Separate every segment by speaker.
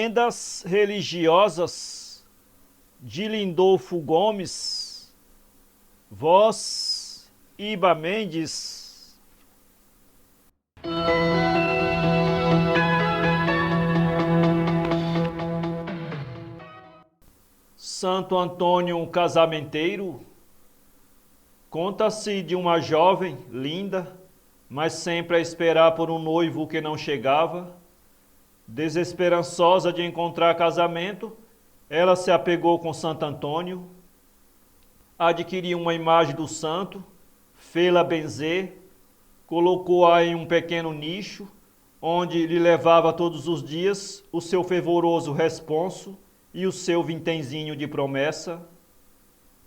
Speaker 1: Lendas religiosas de Lindolfo Gomes, voz Iba Mendes. Santo Antônio casamenteiro. Conta-se de uma jovem linda, mas sempre a esperar por um noivo que não chegava. Desesperançosa de encontrar casamento, ela se apegou com Santo Antônio, adquiriu uma imagem do santo, fê-la benzer, colocou-a em um pequeno nicho, onde lhe levava todos os dias o seu fervoroso responso e o seu vintenzinho de promessa.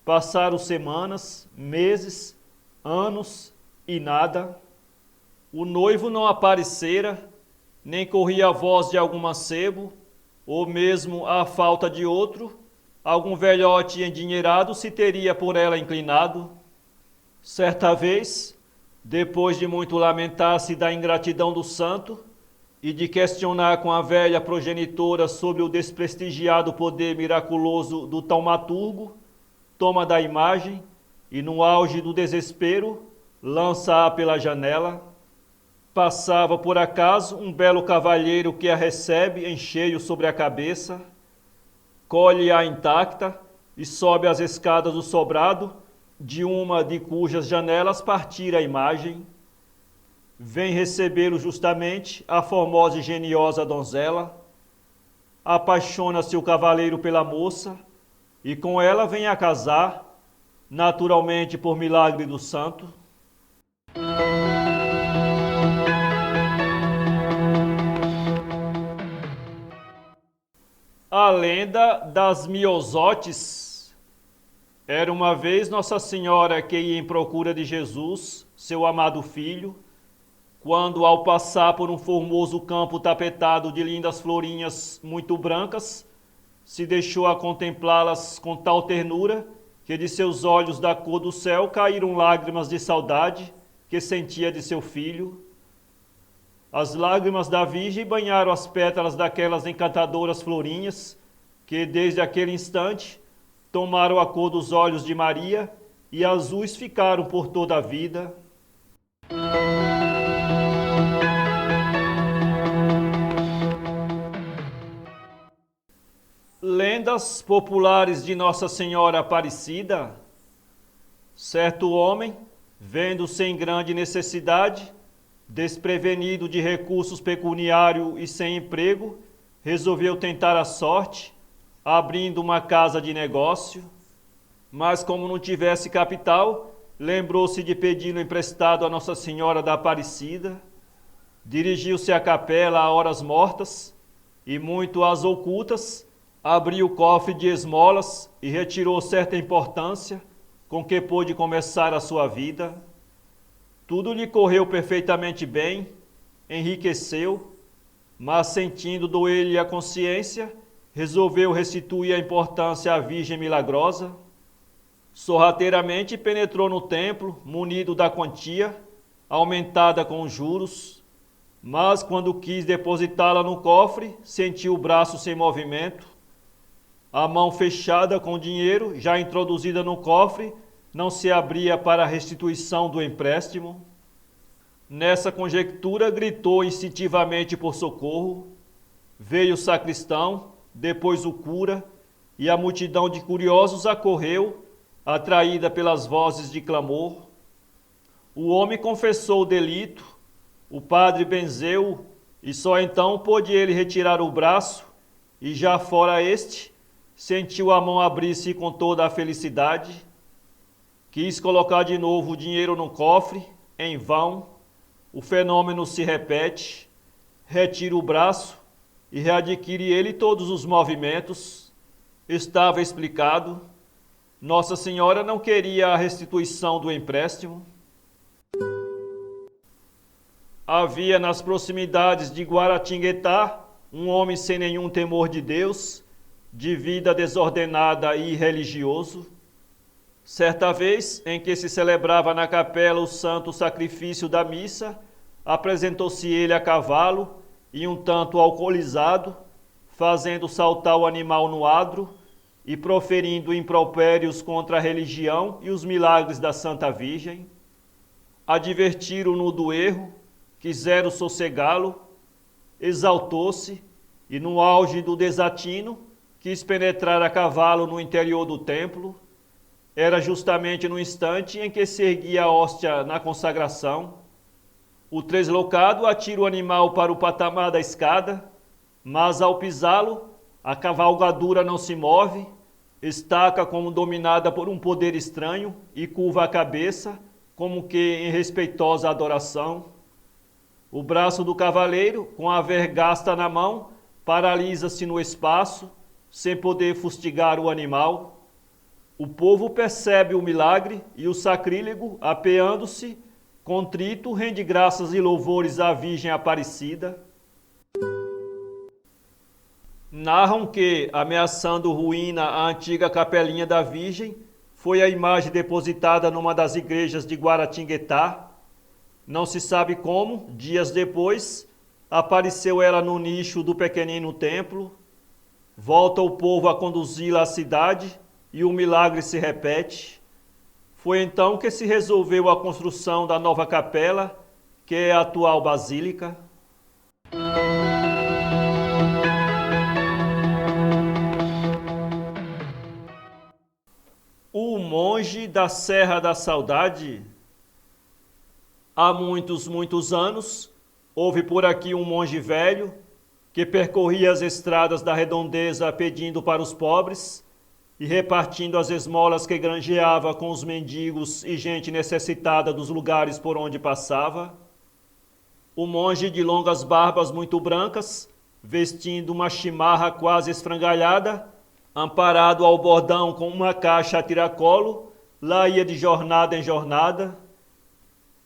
Speaker 1: Passaram semanas, meses, anos e nada. O noivo não aparecera, nem corria a voz de algum mancebo, ou mesmo a falta de outro, algum velhote endinheirado se teria por ela inclinado. Certa vez, depois de muito lamentar-se da ingratidão do santo e de questionar com a velha progenitora sobre o desprestigiado poder miraculoso do taumaturgo, toma da imagem e, no auge do desespero, lança-a pela janela. Passava por acaso um belo cavalheiro que a recebe em cheio sobre a cabeça, colhe-a intacta e sobe as escadas do sobrado, de uma de cujas janelas partira a imagem. Vem recebê-lo justamente a formosa e geniosa donzela. Apaixona-se o cavaleiro pela moça e com ela vem a casar, naturalmente por milagre do santo. A lenda das miosotes. Era uma vez Nossa Senhora que ia em procura de Jesus, seu amado filho, quando, ao passar por um formoso campo tapetado de lindas florinhas muito brancas, se deixou a contemplá-las com tal ternura que de seus olhos da cor do céu caíram lágrimas de saudade que sentia de seu filho. As lágrimas da Virgem banharam as pétalas daquelas encantadoras florinhas, que desde aquele instante tomaram a cor dos olhos de Maria e azuis ficaram por toda a vida. Lendas populares de Nossa Senhora Aparecida. Certo homem, vendo-se em grande necessidade, desprevenido de recursos pecuniários e sem emprego, resolveu tentar a sorte, abrindo uma casa de negócio. Mas como não tivesse capital, lembrou-se de pedi-lo emprestado a Nossa Senhora da Aparecida. Dirigiu-se à capela a horas mortas e, muito às ocultas, abriu o cofre de esmolas e retirou certa importância com que pôde começar a sua vida. Tudo lhe correu perfeitamente bem, enriqueceu, mas sentindo doer-lhe a consciência, resolveu restituir a importância à Virgem Milagrosa. Sorrateiramente penetrou no templo, munido da quantia, aumentada com juros, mas quando quis depositá-la no cofre, sentiu o braço sem movimento. A mão fechada com o dinheiro, já introduzida no cofre, não se abria para a restituição do empréstimo. Nessa conjectura, gritou instintivamente por socorro. Veio o sacristão, depois o cura, e a multidão de curiosos acorreu, atraída pelas vozes de clamor. O homem confessou o delito, o padre benzeu, e só então pôde ele retirar o braço, e já fora este, sentiu a mão abrir-se com toda a felicidade. Quis colocar de novo o dinheiro no cofre, em vão. O fenômeno se repete, retira o braço e readquire ele todos os movimentos. Estava explicado. Nossa Senhora não queria a restituição do empréstimo. Havia nas proximidades de Guaratinguetá um homem sem nenhum temor de Deus, de vida desordenada e irreligioso. Certa vez, em que se celebrava na capela o santo sacrifício da missa, apresentou-se ele a cavalo e um tanto alcoolizado, fazendo saltar o animal no adro e proferindo impropérios contra a religião e os milagres da Santa Virgem. Advertiram-no do erro, quiseram sossegá-lo, exaltou-se e, no auge do desatino, quis penetrar a cavalo no interior do templo. Era justamente no instante em que se erguia a hóstia na consagração. O translocado atira o animal para o patamar da escada, mas ao pisá-lo, a cavalgadura não se move, estaca como dominada por um poder estranho e curva a cabeça, como que em respeitosa adoração. O braço do cavaleiro, com a vergasta na mão, paralisa-se no espaço, sem poder fustigar o animal. O povo percebe o milagre e o sacrílego, apeando-se, contrito, rende graças e louvores à Virgem Aparecida. Narram que, ameaçando ruína a antiga capelinha da Virgem, foi a imagem depositada numa das igrejas de Guaratinguetá. Não se sabe como, dias depois, apareceu ela no nicho do pequenino templo. Volta o povo a conduzi-la à cidade e o milagre se repete. Foi então que se resolveu a construção da nova capela, que é a atual basílica. O monge da Serra da Saudade. Há muitos anos, houve por aqui um monge velho que percorria as estradas da redondeza pedindo para os pobres e repartindo as esmolas que granjeava com os mendigos e gente necessitada dos lugares por onde passava. O monge de longas barbas muito brancas, vestindo uma chimarra quase esfrangalhada, amparado ao bordão com uma caixa a tiracolo, lá ia de jornada em jornada.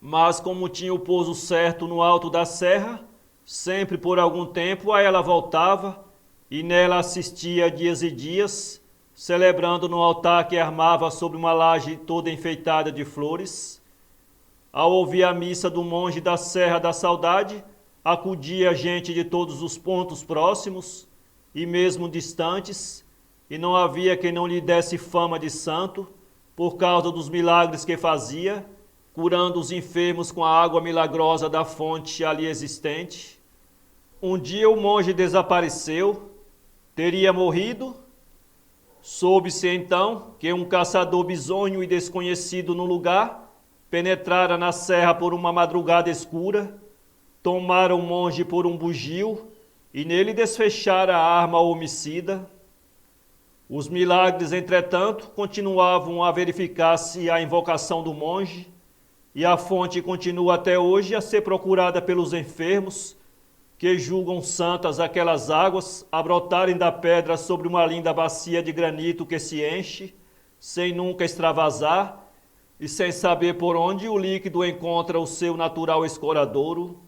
Speaker 1: Mas como tinha o pouso certo no alto da serra, sempre por algum tempo a ela voltava e nela assistia dias e dias, celebrando no altar que armava sobre uma laje toda enfeitada de flores. Ao ouvir a missa do monge da Serra da Saudade, acudia gente de todos os pontos próximos e mesmo distantes, e não havia quem não lhe desse fama de santo, por causa dos milagres que fazia, curando os enfermos com a água milagrosa da fonte ali existente. Um dia o monge desapareceu, teria morrido. Soube-se então que um caçador bisonho e desconhecido no lugar penetrara na serra por uma madrugada escura, tomara o monge por um bugio e nele desfechara a arma homicida. Os milagres, entretanto, continuavam a verificar-se a invocação do monge, e a fonte continua até hoje a ser procurada pelos enfermos, que julgam santas aquelas águas a brotarem da pedra sobre uma linda bacia de granito que se enche, sem nunca extravasar, e sem saber por onde o líquido encontra o seu natural escoradouro.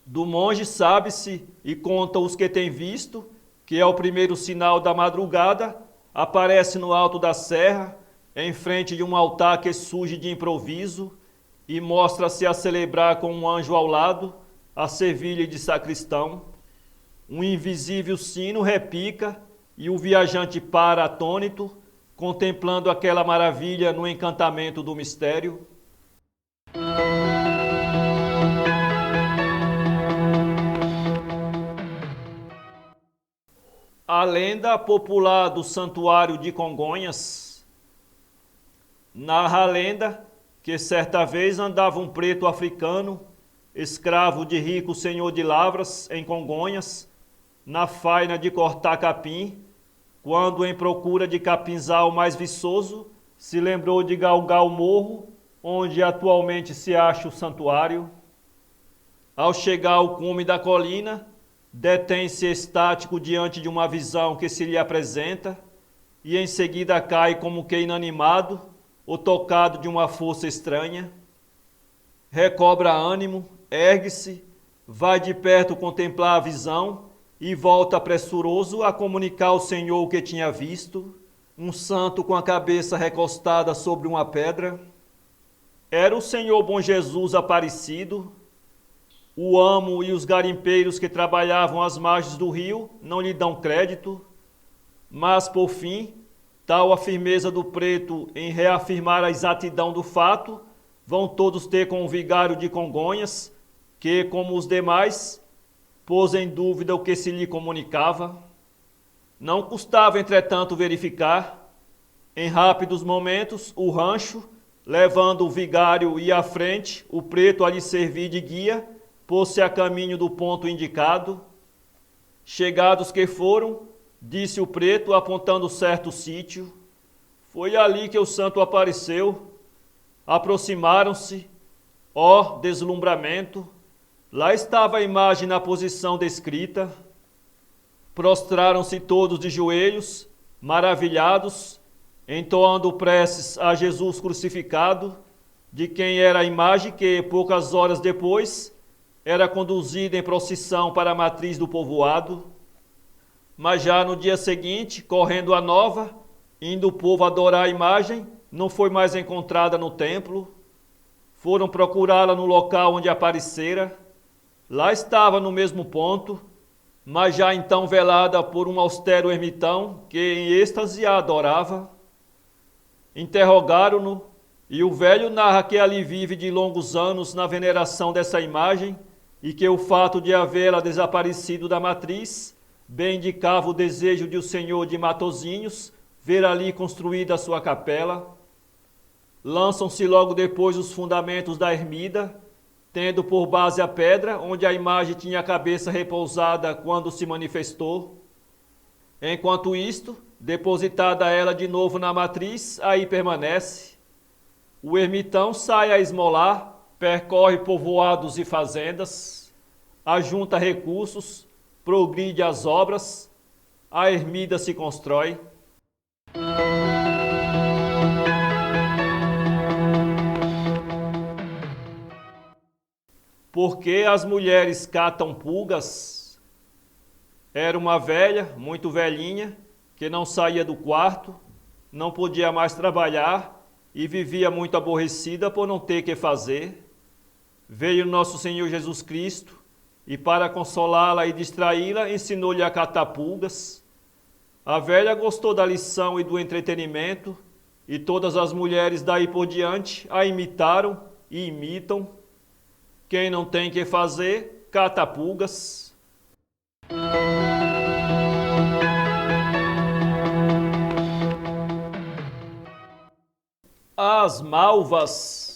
Speaker 1: Do monge sabe-se, e contam os que têm visto, que ao primeiro sinal da madrugada, aparece no alto da serra, em frente de um altar que surge de improviso, e mostra-se a celebrar com um anjo ao lado, a servir-lhe de sacristão. Um invisível sino repica, e o viajante para atônito, contemplando aquela maravilha no encantamento do mistério. A lenda popular do Santuário de Congonhas. Narra a lenda que certa vez andava um preto africano, escravo de rico senhor de lavras, em Congonhas, na faina de cortar capim, quando em procura de capinzal mais viçoso, se lembrou de galgar o morro, onde atualmente se acha o santuário. Ao chegar ao cume da colina, detém-se estático diante de uma visão que se lhe apresenta e em seguida cai como que inanimado ou tocado de uma força estranha. Recobra ânimo, ergue-se, vai de perto contemplar a visão e volta pressuroso a comunicar ao Senhor o que tinha visto, um santo com a cabeça recostada sobre uma pedra. Era o Senhor Bom Jesus aparecido. O amo e os garimpeiros que trabalhavam às margens do rio não lhe dão crédito, mas, por fim, tal a firmeza do preto em reafirmar a exatidão do fato, vão todos ter com o vigário de Congonhas, que, como os demais, pôs em dúvida o que se lhe comunicava. Não custava, entretanto, verificar, em rápidos momentos, o rancho, levando o vigário e à frente, o preto a lhe servir de guia, pôs-se a caminho do ponto indicado. Chegados que foram, disse o preto, apontando certo sítio, foi ali que o santo apareceu. Aproximaram-se, ó deslumbramento, lá estava a imagem na posição descrita. Prostraram-se todos de joelhos, maravilhados, entoando preces a Jesus crucificado, de quem era a imagem que, poucas horas depois, era conduzida em procissão para a matriz do povoado. Mas já no dia seguinte, correndo a nova, indo o povo adorar a imagem, não foi mais encontrada no templo. Foram procurá-la no local onde aparecera. Lá estava no mesmo ponto, mas já então velada por um austero ermitão que em êxtase a adorava. Interrogaram-no, e o velho narra que ali vive de longos anos na veneração dessa imagem e que o fato de havê-la desaparecido da matriz bem indicava o desejo de o senhor de Matozinhos ver ali construída a sua capela. Lançam-se logo depois os fundamentos da ermida, tendo por base a pedra onde a imagem tinha a cabeça repousada quando se manifestou. Enquanto isto, depositada ela de novo na matriz, aí permanece. O ermitão sai a esmolar, percorre povoados e fazendas, ajunta recursos, progride as obras, a ermida se constrói. Por que as mulheres catam pulgas? Era uma velha, muito velhinha, que não saía do quarto, não podia mais trabalhar e vivia muito aborrecida por não ter que fazer. Veio nosso Senhor Jesus Cristo e, para consolá-la e distraí-la, ensinou-lhe a catar pulgas. A velha gostou da lição e do entretenimento, e todas as mulheres daí por diante a imitaram e imitam. Quem não tem que fazer, cata pulgas. As malvas.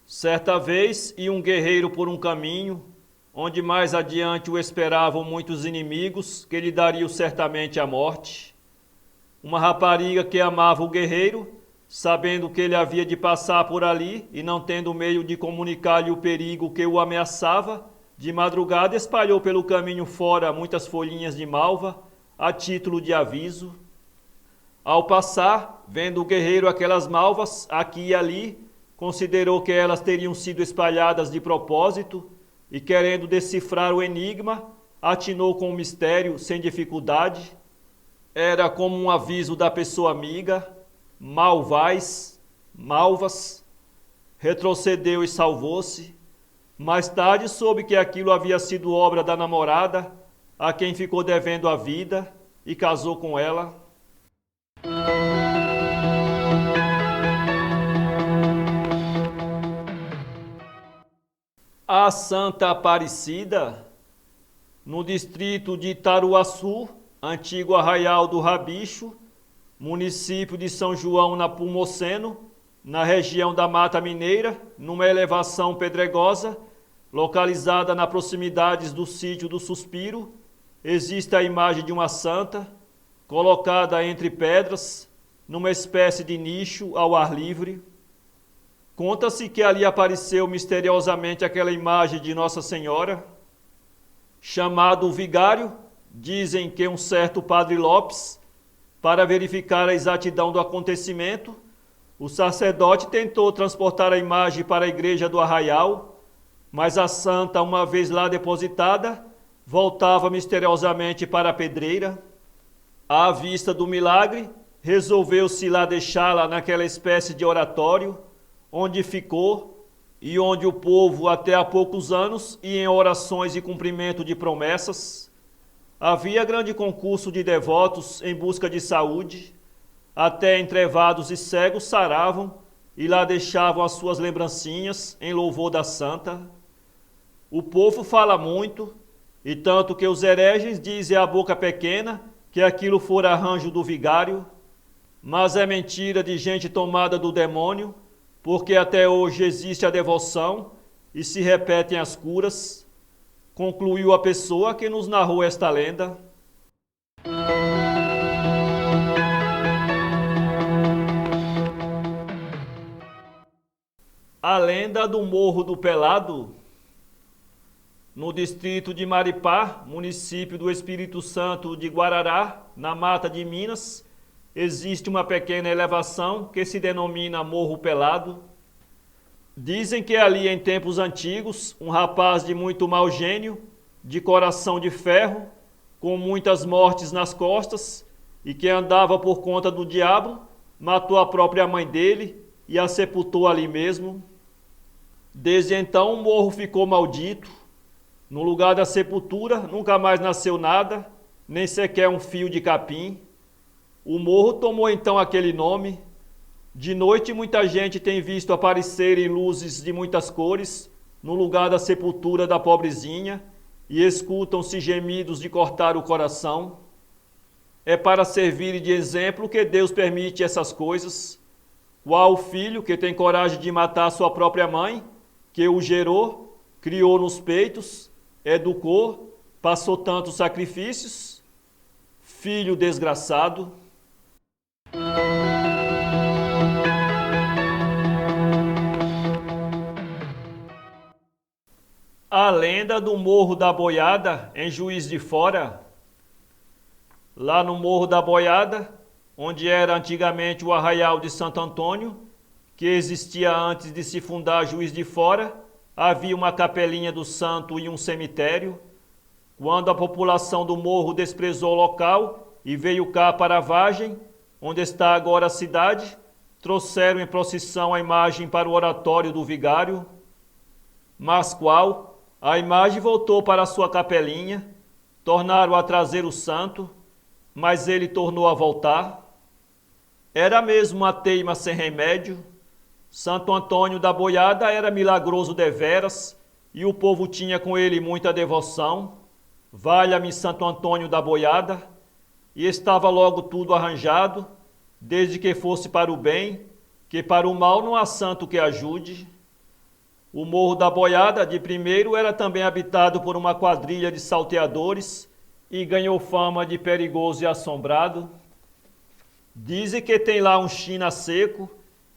Speaker 1: Certa vez ia um guerreiro por um caminho, onde mais adiante o esperavam muitos inimigos, que lhe dariam certamente a morte. Uma rapariga que amava o guerreiro, sabendo que ele havia de passar por ali e não tendo meio de comunicar-lhe o perigo que o ameaçava, de madrugada espalhou pelo caminho fora muitas folhinhas de malva, a título de aviso. Ao passar, vendo o guerreiro aquelas malvas, aqui e ali, considerou que elas teriam sido espalhadas de propósito e, querendo decifrar o enigma, atinou com o mistério sem dificuldade. Era como um aviso da pessoa amiga: malvais, malvas. Retrocedeu e salvou-se. Mais tarde soube que aquilo havia sido obra da namorada, a quem ficou devendo a vida, e casou com ela. A Santa Aparecida, no distrito de Itaruaçu, antigo arraial do Rabicho, município de São João Napomuceno, na região da Mata Mineira, numa elevação pedregosa, localizada nas proximidades do sítio do Suspiro, existe a imagem de uma santa, colocada entre pedras, numa espécie de nicho ao ar livre. Conta-se que ali apareceu misteriosamente aquela imagem de Nossa Senhora. Chamado o vigário, dizem que um certo Padre Lopes, para verificar a exatidão do acontecimento, o sacerdote tentou transportar a imagem para a igreja do arraial, mas a santa, uma vez lá depositada, voltava misteriosamente para a pedreira. À vista do milagre, resolveu-se lá deixá-la naquela espécie de oratório, onde ficou, e onde o povo até há poucos anos ia em orações e cumprimento de promessas. Havia grande concurso de devotos em busca de saúde, até entrevados e cegos saravam e lá deixavam as suas lembrancinhas em louvor da santa. O povo fala muito, e tanto que os hereges dizem à boca pequena que aquilo fora arranjo do vigário, mas é mentira de gente tomada do demônio, porque até hoje existe a devoção e se repetem as curas, concluiu a pessoa que nos narrou esta lenda. A lenda do Morro do Pelado. No distrito de Maripá, município do Espírito Santo de Guarará, na Mata de Minas, existe uma pequena elevação que se denomina Morro Pelado. Dizem que ali em tempos antigos, um rapaz de muito mau gênio, de coração de ferro, com muitas mortes nas costas e que andava por conta do diabo, matou a própria mãe dele e a sepultou ali mesmo. Desde então o morro ficou maldito. No lugar da sepultura nunca mais nasceu nada, nem sequer um fio de capim. O morro tomou então aquele nome. De noite muita gente tem visto aparecerem luzes de muitas cores no lugar da sepultura da pobrezinha e escutam-se gemidos de cortar o coração. É para servir de exemplo que Deus permite essas coisas. Qual o filho que tem coragem de matar sua própria mãe, que o gerou, criou nos peitos, educou, passou tantos sacrifícios? Filho desgraçado. A lenda do Morro da Boiada, em Juiz de Fora. Lá no Morro da Boiada, onde era antigamente o Arraial de Santo Antônio, que existia antes de se fundar Juiz de Fora, havia uma capelinha do santo e um cemitério. Quando a população do morro desprezou o local e veio cá para a Vargem, onde está agora a cidade, trouxeram em procissão a imagem para o oratório do vigário. Mas qual? A imagem voltou para a sua capelinha, tornaram a trazer o santo, mas ele tornou a voltar. Era mesmo uma teima sem remédio. Santo Antônio da Boiada era milagroso deveras, e o povo tinha com ele muita devoção. Valha-me Santo Antônio da Boiada, e estava logo tudo arranjado, desde que fosse para o bem, que para o mal não há santo que ajude. O Morro da Boiada, de primeiro, era também habitado por uma quadrilha de salteadores e ganhou fama de perigoso e assombrado. Dizem que tem lá um China seco,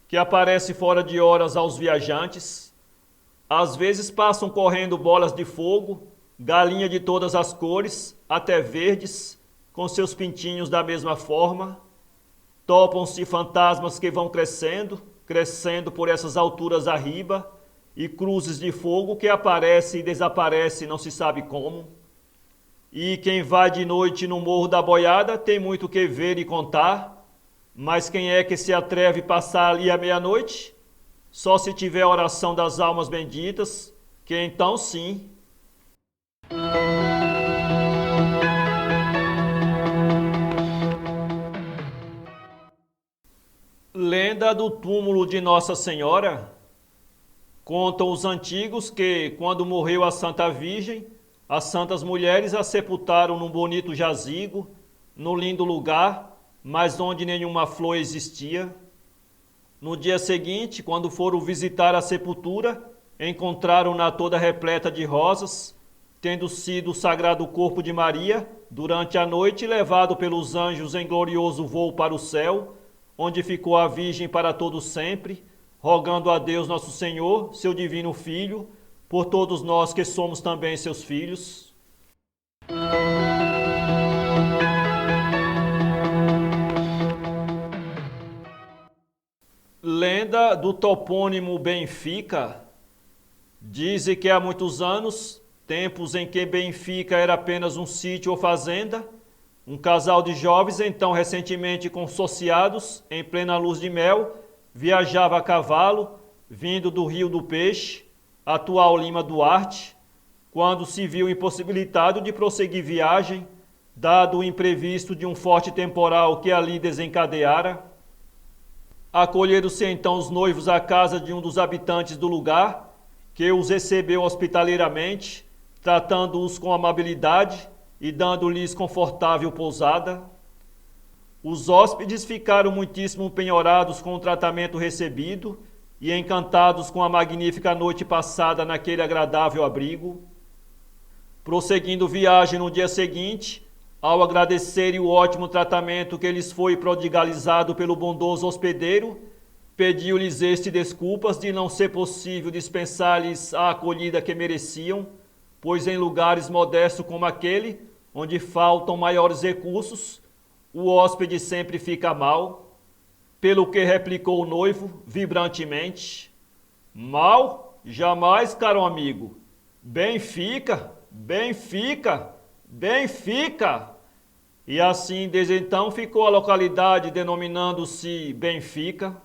Speaker 1: que aparece fora de horas aos viajantes. Às vezes passam correndo bolas de fogo, galinha de todas as cores, até verdes, com seus pintinhos da mesma forma. Topam-se fantasmas que vão crescendo, crescendo por essas alturas arriba, e cruzes de fogo que aparecem e desaparecem não se sabe como. E quem vai de noite no Morro da Boiada tem muito que ver e contar. Mas quem é que se atreve a passar ali à meia-noite? Só se tiver a oração das almas benditas, que então sim. Lenda do túmulo de Nossa Senhora. Contam os antigos que, quando morreu a Santa Virgem, as santas mulheres a sepultaram num bonito jazigo, no lindo lugar, mas onde nenhuma flor existia. No dia seguinte, quando foram visitar a sepultura, encontraram-na toda repleta de rosas, tendo sido o sagrado corpo de Maria, durante a noite levado pelos anjos em glorioso voo para o céu, onde ficou a Virgem para todo sempre, rogando a Deus nosso Senhor, seu divino Filho, por todos nós que somos também seus filhos. Lenda do topônimo Benfica. Dizem que há muitos anos, tempos em que Benfica era apenas um sítio ou fazenda, um casal de jovens, então recentemente consociados, em plena luz de mel, viajava a cavalo, vindo do Rio do Peixe, atual Lima Duarte, quando se viu impossibilitado de prosseguir viagem, dado o imprevisto de um forte temporal que ali desencadeara. Acolheram-se então os noivos à casa de um dos habitantes do lugar, que os recebeu hospitaleiramente, tratando-os com amabilidade e dando-lhes confortável pousada. Os hóspedes ficaram muitíssimo penhorados com o tratamento recebido e encantados com a magnífica noite passada naquele agradável abrigo. Prosseguindo viagem no dia seguinte, ao agradecerem o ótimo tratamento que lhes foi prodigalizado pelo bondoso hospedeiro, pediu-lhes este desculpas de não ser possível dispensar-lhes a acolhida que mereciam, pois em lugares modestos como aquele, onde faltam maiores recursos, o hóspede sempre fica mal. Pelo que replicou o noivo, vibrantemente: mal? Jamais, caro amigo. Bem fica, bem fica, bem fica. E assim, desde então, ficou a localidade denominando-se Benfica.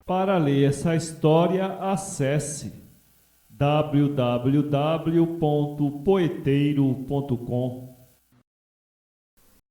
Speaker 1: Para ler essa história, acesse www.poeteiro.com.